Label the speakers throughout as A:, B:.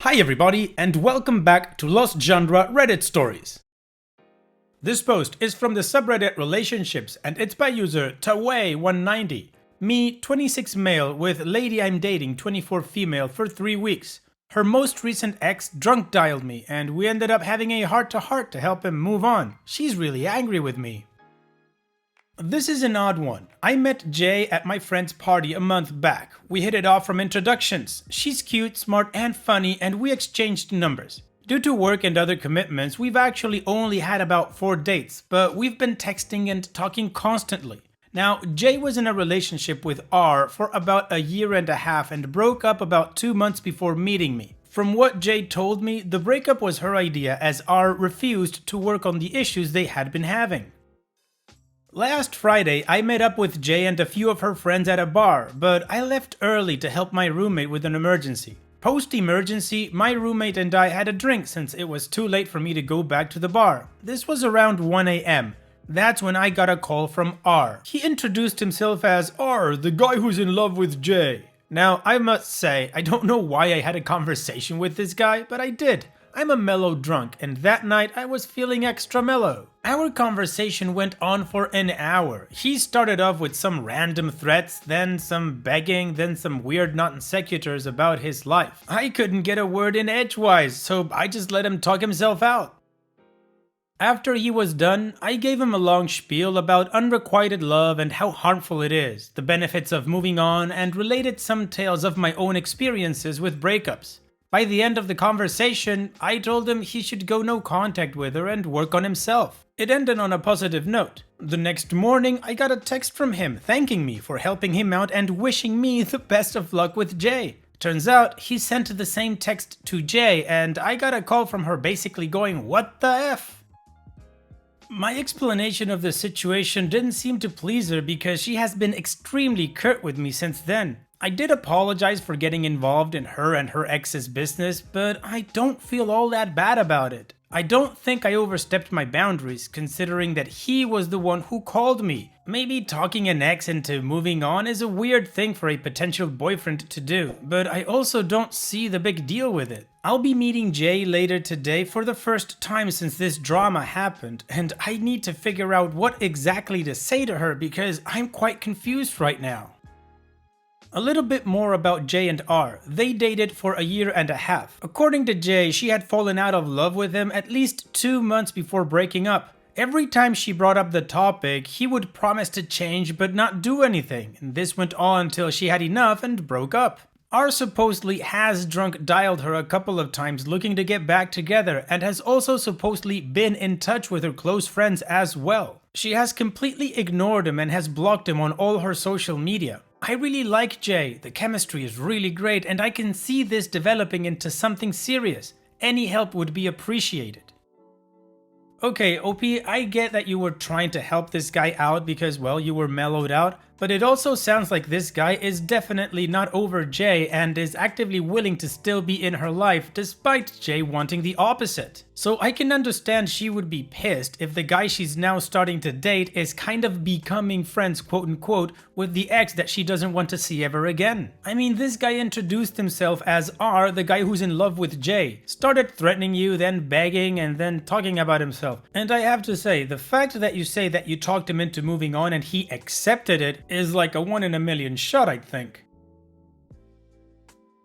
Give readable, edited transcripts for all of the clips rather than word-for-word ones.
A: Hi everybody, and welcome back to Lost Genre Reddit Stories. This post is from the subreddit Relationships and it's by user Taway190. Me, 26 male, with lady I'm dating, 24 female, for 3 weeks. Her most recent ex drunk dialed me and we ended up having a heart-to-heart to help him move on. She's really angry with me. This is an odd one. I met Jay at my friend's party a month back. We hit it off from introductions. She's cute, smart, and funny, and we exchanged numbers. Due to work and other commitments, we've actually only had about 4 dates, but we've been texting and talking constantly. Now, Jay was in a relationship with R for about a year and a half and broke up about 2 months before meeting me. From what Jay told me, the breakup was her idea as R refused to work on the issues they had been having. Last Friday, I met up with Jay and a few of her friends at a bar, but I left early to help my roommate with an emergency. Post-emergency, my roommate and I had a drink since it was too late for me to go back to the bar. This was around 1 AM. That's when I got a call from R. He introduced himself as R, the guy who's in love with Jay. Now, I must say, I don't know why I had a conversation with this guy, but I did. I'm a mellow drunk, and that night I was feeling extra mellow. Our conversation went on for an hour. He started off with some random threats, then some begging, then some weird non sequiturs about his life. I couldn't get a word in edgewise, so I just let him talk himself out. After he was done, I gave him a long spiel about unrequited love and how harmful it is, the benefits of moving on, and related some tales of my own experiences with breakups. By the end of the conversation, I told him he should go no contact with her and work on himself. It ended on a positive note. The next morning, I got a text from him thanking me for helping him out and wishing me the best of luck with Jay. Turns out, he sent the same text to Jay and I got a call from her basically going, "What the F?" My explanation of the situation didn't seem to please her because she has been extremely curt with me since then. I did apologize for getting involved in her and her ex's business, but I don't feel all that bad about it. I don't think I overstepped my boundaries, considering that he was the one who called me. Maybe talking an ex into moving on is a weird thing for a potential boyfriend to do, but I also don't see the big deal with it. I'll be meeting Jay later today for the first time since this drama happened, and I need to figure out what exactly to say to her because I'm quite confused right now. A little bit more about Jay and R. They dated for a year and a half. According to Jay, she had fallen out of love with him at least 2 months before breaking up. Every time she brought up the topic, he would promise to change but not do anything, and this went on until she had enough and broke up. R supposedly has drunk dialed her a couple of times looking to get back together and has also supposedly been in touch with her close friends as well. She has completely ignored him and has blocked him on all her social media. I really like Jay, the chemistry is really great and I can see this developing into something serious. Any help would be appreciated. Okay, OP, I get that you were trying to help this guy out because, well, you were mellowed out, but it also sounds like this guy is definitely not over Jay and is actively willing to still be in her life despite Jay wanting the opposite. So I can understand she would be pissed if the guy she's now starting to date is kind of becoming friends quote unquote with the ex that she doesn't want to see ever again. I mean, this guy introduced himself as R, the guy who's in love with Jay, started threatening you, then begging, and then talking about himself. And I have to say, the fact that you say that you talked him into moving on and he accepted it is like a 1 in a million shot, I think.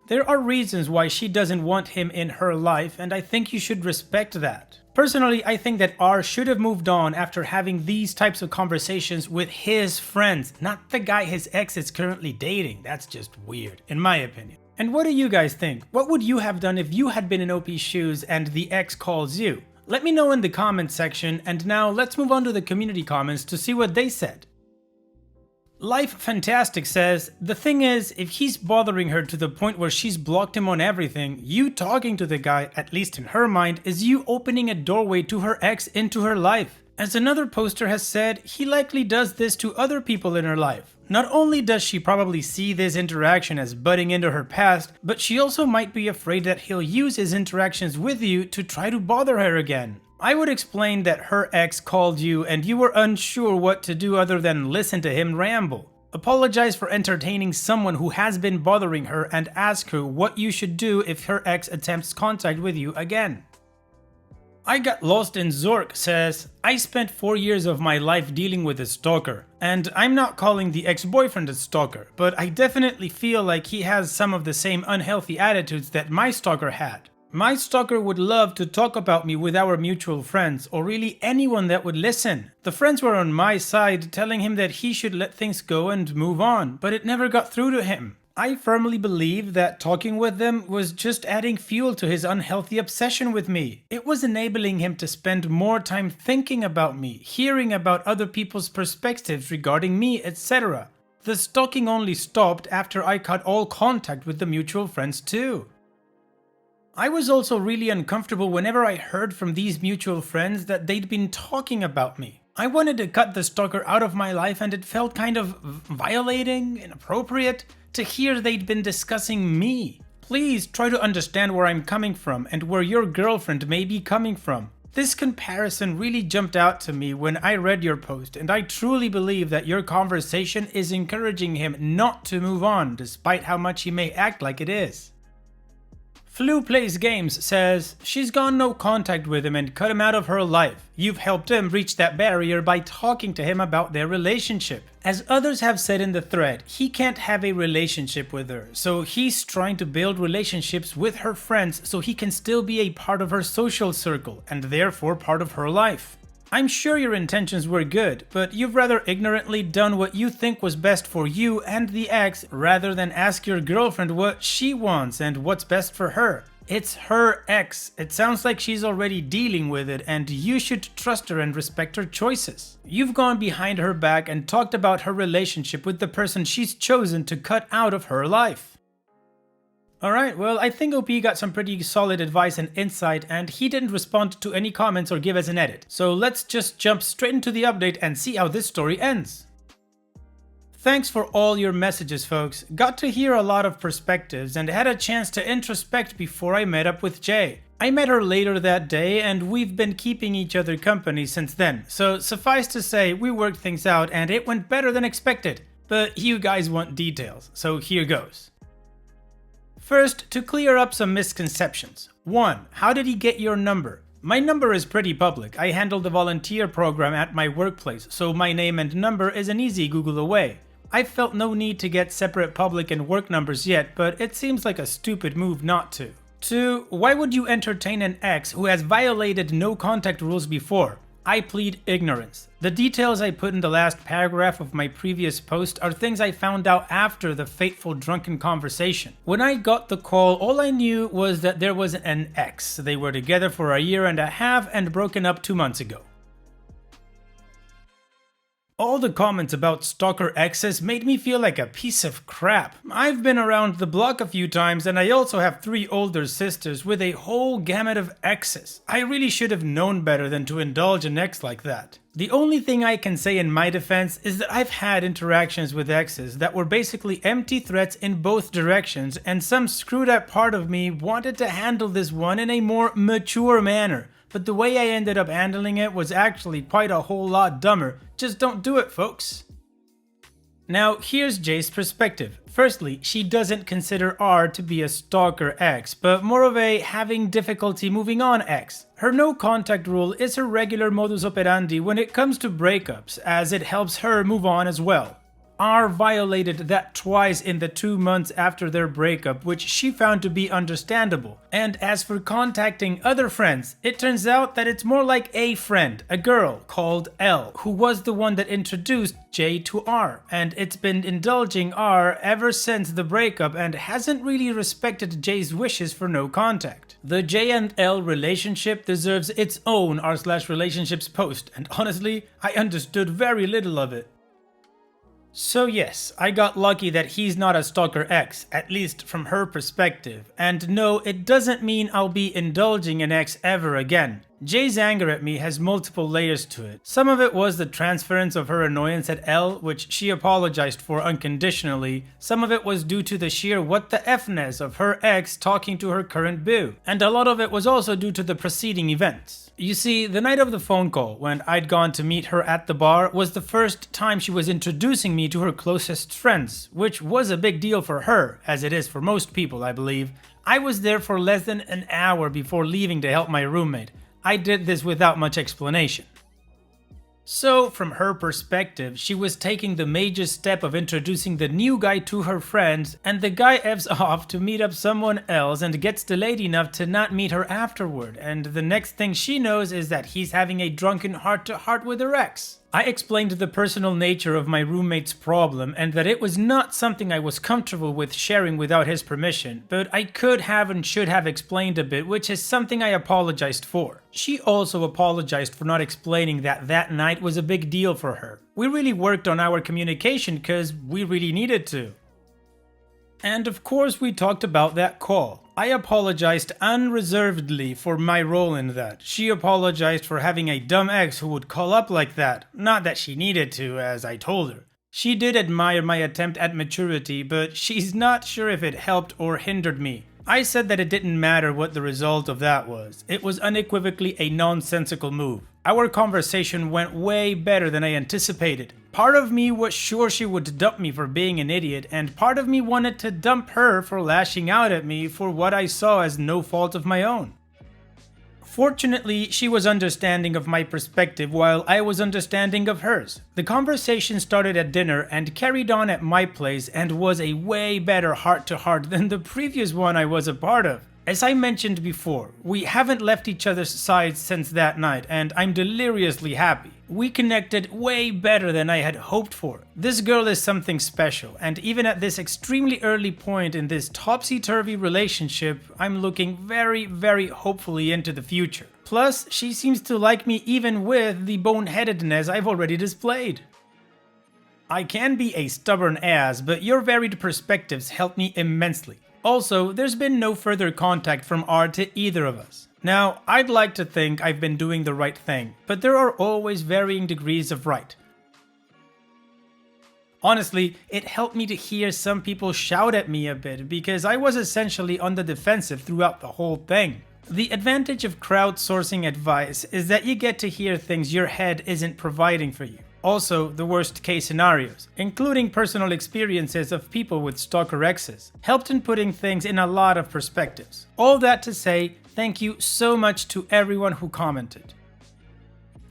A: There are reasons why she doesn't want him in her life, and I think you should respect that. Personally, I think that R should have moved on after having these types of conversations with his friends, not the guy his ex is currently dating. That's just weird, in my opinion. And what do you guys think? What would you have done if you had been in OP's shoes and the ex calls you? Let me know in the comments section, and now let's move on to the community comments to see what they said. Life Fantastic says, the thing is, if he's bothering her to the point where she's blocked him on everything, you talking to the guy, at least in her mind, is you opening a doorway to her ex into her life. As another poster has said, he likely does this to other people in her life. Not only does she probably see this interaction as butting into her past, but she also might be afraid that he'll use his interactions with you to try to bother her again. I would explain that her ex called you and you were unsure what to do other than listen to him ramble. Apologize for entertaining someone who has been bothering her and ask her what you should do if her ex attempts contact with you again. I Got Lost in Zork says, I spent 4 years of my life dealing with a stalker, and I'm not calling the ex-boyfriend a stalker, but I definitely feel like he has some of the same unhealthy attitudes that my stalker had. My stalker would love to talk about me with our mutual friends, or really anyone that would listen. The friends were on my side, telling him that he should let things go and move on, but it never got through to him. I firmly believe that talking with them was just adding fuel to his unhealthy obsession with me. It was enabling him to spend more time thinking about me, hearing about other people's perspectives regarding me, etc. The stalking only stopped after I cut all contact with the mutual friends too. I was also really uncomfortable whenever I heard from these mutual friends that they'd been talking about me. I wanted to cut the stalker out of my life, and it felt kind of violating, inappropriate, to hear they'd been discussing me. Please try to understand where I'm coming from and where your girlfriend may be coming from. This comparison really jumped out to me when I read your post, and I truly believe that your conversation is encouraging him not to move on despite how much he may act like it is. Flu Plays Games says, she's gone no contact with him and cut him out of her life. You've helped him reach that barrier by talking to him about their relationship. As others have said in the thread, he can't have a relationship with her, so he's trying to build relationships with her friends so he can still be a part of her social circle and therefore part of her life. I'm sure your intentions were good, but you've rather ignorantly done what you think was best for you and the ex rather than ask your girlfriend what she wants and what's best for her. It's her ex. It sounds like she's already dealing with it, and you should trust her and respect her choices. You've gone behind her back and talked about her relationship with the person she's chosen to cut out of her life. Alright, well, I think OP got some pretty solid advice and insight, and he didn't respond to any comments or give us an edit. So let's just jump straight into the update and see how this story ends. Thanks for all your messages, folks. Got to hear a lot of perspectives and had a chance to introspect before I met up with Jay. I met her later that day, and we've been keeping each other company since then. So suffice to say, we worked things out and it went better than expected. But you guys want details, so here goes. First, to clear up some misconceptions. 1. How did he get your number? My number is pretty public. I handle the volunteer program at my workplace, so my name and number is an easy Google away. I felt no need to get separate public and work numbers yet, but it seems like a stupid move not to. 2. Why would you entertain an ex who has violated no contact rules before? I plead ignorance. The details I put in the last paragraph of my previous post are things I found out after the fateful drunken conversation. When I got the call, all I knew was that there was an ex. They were together for a year and a half and broken up 2 months ago. All the comments about stalker exes made me feel like a piece of crap. I've been around the block a few times, and I also have 3 older sisters with a whole gamut of exes. I really should have known better than to indulge an ex like that. The only thing I can say in my defense is that I've had interactions with exes that were basically empty threats in both directions, and some screwed up part of me wanted to handle this one in a more mature manner. But the way I ended up handling it was actually quite a whole lot dumber. Just don't do it, folks. Now, here's Jay's perspective. Firstly, she doesn't consider R to be a stalker ex, but more of a having difficulty moving on ex. Her no contact rule is her regular modus operandi when it comes to breakups, as it helps her move on as well. R violated that twice in the 2 months after their breakup, which she found to be understandable. And as for contacting other friends, it turns out that it's more like a friend, a girl called L, who was the one that introduced J to R, and it's been indulging R ever since the breakup and hasn't really respected J's wishes for no contact. The J and L relationship deserves its own r/relationships post, and honestly, I understood very little of it. So yes, I got lucky that he's not a stalker ex, at least from her perspective, and no, it doesn't mean I'll be indulging an ex ever again. Jay's anger at me has multiple layers to it. Some of it was the transference of her annoyance at L, which she apologized for unconditionally. Some of it was due to the sheer what the F-ness of her ex talking to her current boo. And a lot of it was also due to the preceding events. You see, the night of the phone call, when I'd gone to meet her at the bar, was the first time she was introducing me to her closest friends, which was a big deal for her, as it is for most people, I believe. I was there for less than an hour before leaving to help my roommate. I did this without much explanation. So, from her perspective, she was taking the major step of introducing the new guy to her friends, and the guy F's off to meet up someone else and gets delayed enough to not meet her afterward, and the next thing she knows is that he's having a drunken heart-to-heart with her ex. I explained the personal nature of my roommate's problem and that it was not something I was comfortable with sharing without his permission, but I could have and should have explained a bit, which is something I apologized for. She also apologized for not explaining that that night was a big deal for her. We really worked on our communication because we really needed to. And of course we talked about that call. I apologized unreservedly for my role in that. She apologized for having a dumb ex who would call up like that. Not that she needed to, as I told her. She did admire my attempt at maturity, but she's not sure if it helped or hindered me. I said that it didn't matter what the result of that was. It was unequivocally a nonsensical move. Our conversation went way better than I anticipated. Part of me was sure she would dump me for being an idiot, and part of me wanted to dump her for lashing out at me for what I saw as no fault of my own. Fortunately, she was understanding of my perspective while I was understanding of hers. The conversation started at dinner and carried on at my place and was a way better heart-to-heart than the previous one I was a part of. As I mentioned before, we haven't left each other's sides since that night, and I'm deliriously happy. We connected way better than I had hoped for. This girl is something special, and even at this extremely early point in this topsy-turvy relationship, I'm looking very, very hopefully into the future. Plus, she seems to like me even with the boneheadedness I've already displayed. I can be a stubborn ass, but your varied perspectives help me immensely. Also, there's been no further contact from R to either of us. Now, I'd like to think I've been doing the right thing, but there are always varying degrees of right. Honestly, it helped me to hear some people shout at me a bit because I was essentially on the defensive throughout the whole thing. The advantage of crowdsourcing advice is that you get to hear things your head isn't providing for you. Also, the worst case scenarios, including personal experiences of people with stalker exes, helped in putting things in a lot of perspectives. All that to say, thank you so much to everyone who commented.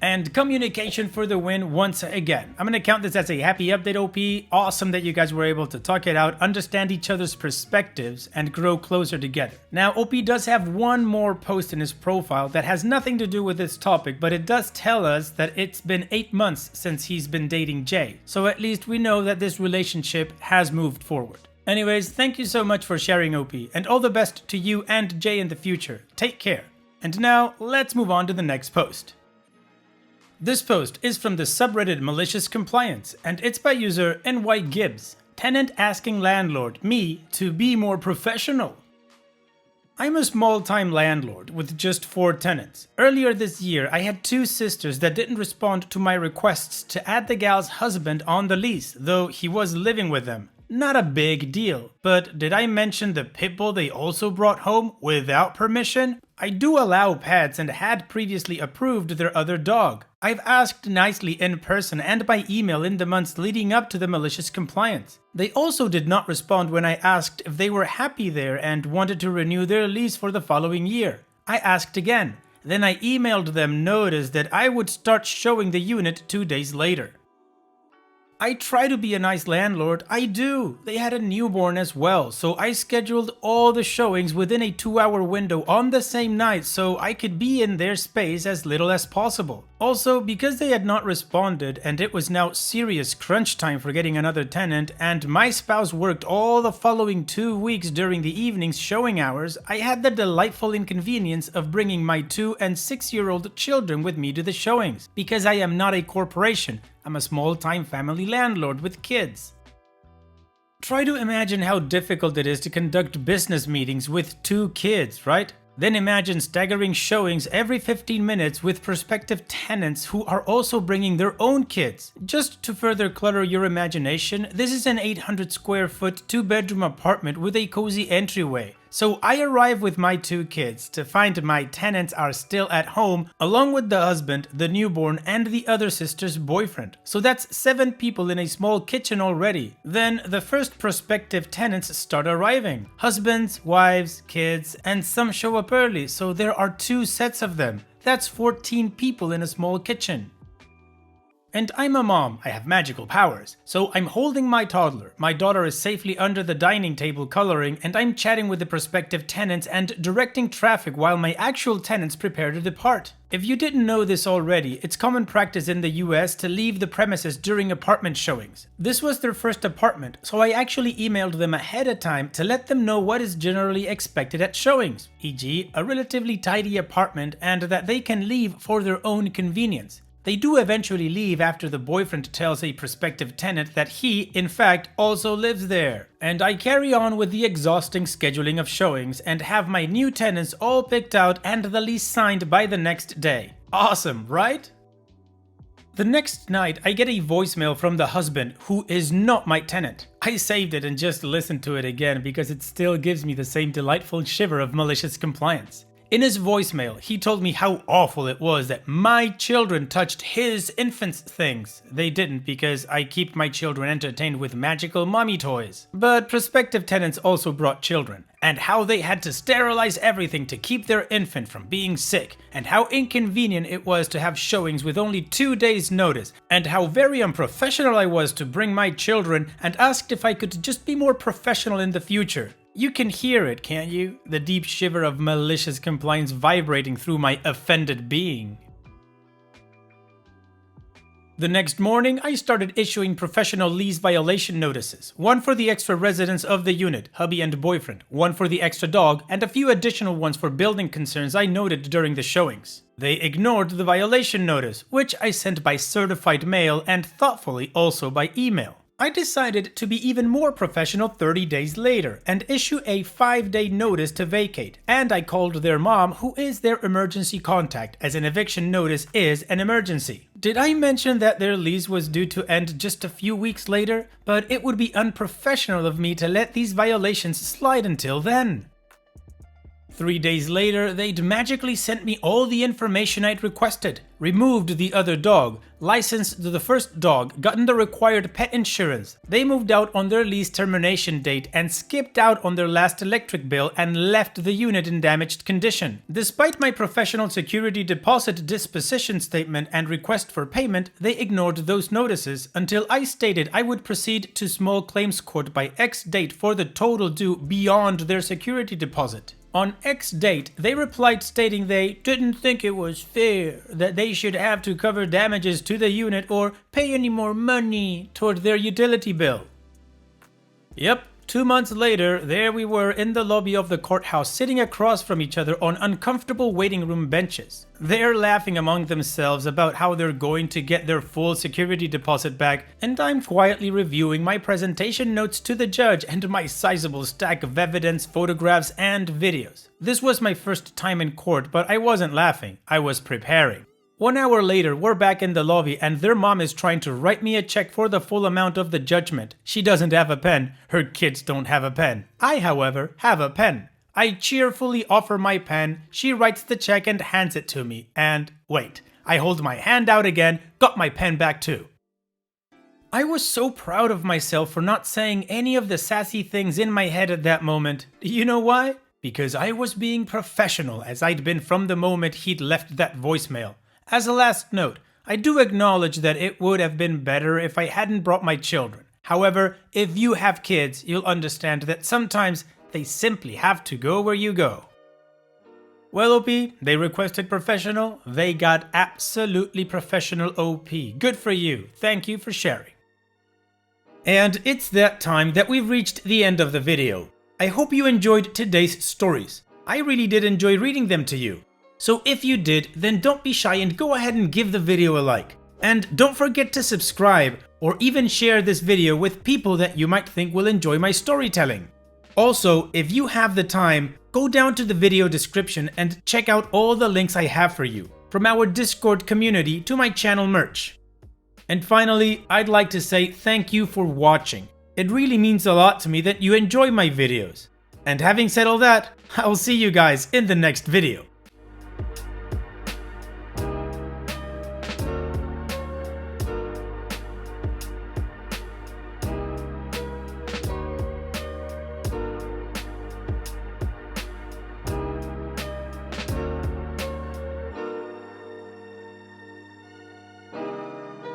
A: And communication for the win once again. I'm gonna count this as a happy update, OP. Awesome that you guys were able to talk it out, understand each other's perspectives, and grow closer together. Now, OP does have one more post in his profile that has nothing to do with this topic, but it does tell us that it's been 8 months since he's been dating Jay. So at least we know that this relationship has moved forward. Anyways, thank you so much for sharing, OP, and all the best to you and Jay in the future. Take care. And now, let's move on to the next post. This post is from the subreddit Malicious Compliance, and it's by user NY Gibbs. Tenant asking landlord, me, to be more professional. I'm a small-time landlord with just 4 tenants. Earlier this year, I had 2 sisters that didn't respond to my requests to add the gal's husband on the lease, though he was living with them. Not a big deal, but did I mention the pit bull they also brought home without permission? I do allow pets and had previously approved their other dog. I've asked nicely in person and by email in the months leading up to the malicious compliance. They also did not respond when I asked if they were happy there and wanted to renew their lease for the following year. I asked again. Then I emailed them notice that I would start showing the unit 2 days later. I try to be a nice landlord, I do. They had a newborn as well, so I scheduled all the showings within a 2-hour window on the same night so I could be in their space as little as possible. Also, because they had not responded and it was now serious crunch time for getting another tenant and my spouse worked all the following 2 weeks during the evening's showing hours, I had the delightful inconvenience of bringing my 2- and 6-year-old children with me to the showings, because I am not a corporation. I'm a small-time family landlord with kids. Try to imagine how difficult it is to conduct business meetings with 2 kids, right? Then imagine staggering showings every 15 minutes with prospective tenants who are also bringing their own kids. Just to further clutter your imagination, this is an 800 square foot 2-bedroom apartment with a cozy entryway. So I arrive with my 2 kids to find my tenants are still at home, along with the husband, the newborn, and the other sister's boyfriend. So that's 7 people in a small kitchen already. Then the first prospective tenants start arriving. Husbands, wives, kids, and some show up early, so there are 2 sets of them. That's 14 people in a small kitchen. And I'm a mom, I have magical powers. So I'm holding my toddler, my daughter is safely under the dining table coloring, and I'm chatting with the prospective tenants and directing traffic while my actual tenants prepare to depart. If you didn't know this already, it's common practice in the US to leave the premises during apartment showings. This was their first apartment, so I actually emailed them ahead of time to let them know what is generally expected at showings, e.g. a relatively tidy apartment and that they can leave for their own convenience. They do eventually leave after the boyfriend tells a prospective tenant that he, in fact, also lives there. And I carry on with the exhausting scheduling of showings and have my new tenants all picked out and the lease signed by the next day. Awesome, right? The next night, I get a voicemail from the husband, who is not my tenant. I saved it and just listened to it again because it still gives me the same delightful shiver of malicious compliance. In his voicemail, he told me how awful it was that my children touched his infant's things. They didn't, because I keep my children entertained with magical mommy toys. But prospective tenants also brought children, and how they had to sterilize everything to keep their infant from being sick, and how inconvenient it was to have showings with only 2 days' notice, and how very unprofessional I was to bring my children, and asked if I could just be more professional in the future. You can hear it, can't you? The deep shiver of malicious compliance vibrating through my offended being. The next morning, I started issuing professional lease violation notices. One for the extra residents of the unit, hubby and boyfriend, one for the extra dog, and a few additional ones for building concerns I noted during the showings. They ignored the violation notice, which I sent by certified mail and thoughtfully also by email. I decided to be even more professional 30 days later and issue a 5-day notice to vacate, and I called their mom, who is their emergency contact, as an eviction notice is an emergency. Did I mention that their lease was due to end just a few weeks later? But it would be unprofessional of me to let these violations slide until then. 3 days later, they'd magically sent me all the information I'd requested, removed the other dog, licensed the first dog, gotten the required pet insurance. They moved out on their lease termination date and skipped out on their last electric bill and left the unit in damaged condition. Despite my professional security deposit disposition statement and request for payment, they ignored those notices until I stated I would proceed to small claims court by X date for the total due beyond their security deposit. On X date, they replied stating they didn't think it was fair, that they should have to cover damages to the unit or pay any more money toward their utility bill. Yep, 2 months later, there we were in the lobby of the courthouse sitting across from each other on uncomfortable waiting room benches. They're laughing among themselves about how they're going to get their full security deposit back, and I'm quietly reviewing my presentation notes to the judge and my sizable stack of evidence, photographs, and videos. This was my first time in court, but I wasn't laughing, I was preparing. 1 hour later, we're back in the lobby and their mom is trying to write me a check for the full amount of the judgment. She doesn't have a pen. Her kids don't have a pen. I, however, have a pen. I cheerfully offer my pen, she writes the check and hands it to me. And wait, I hold my hand out again, got my pen back too. I was so proud of myself for not saying any of the sassy things in my head at that moment. You know why? Because I was being professional, as I'd been from the moment he'd left that voicemail. As a last note, I do acknowledge that it would have been better if I hadn't brought my children. However, if you have kids, you'll understand that sometimes they simply have to go where you go. Well, OP, they requested professional, they got absolutely professional OP. Good for you, thank you for sharing. And it's that time that we've reached the end of the video. I hope you enjoyed today's stories. I really did enjoy reading them to you. So if you did, then don't be shy and go ahead and give the video a like. And don't forget to subscribe or even share this video with people that you might think will enjoy my storytelling. Also, if you have the time, Go down to the video description and check out all the links I have for you, from our Discord community to my channel merch. And finally, I'd like to say thank you for watching. It really means a lot to me that you enjoy my videos. And having said all that, I'll see you guys in the next video.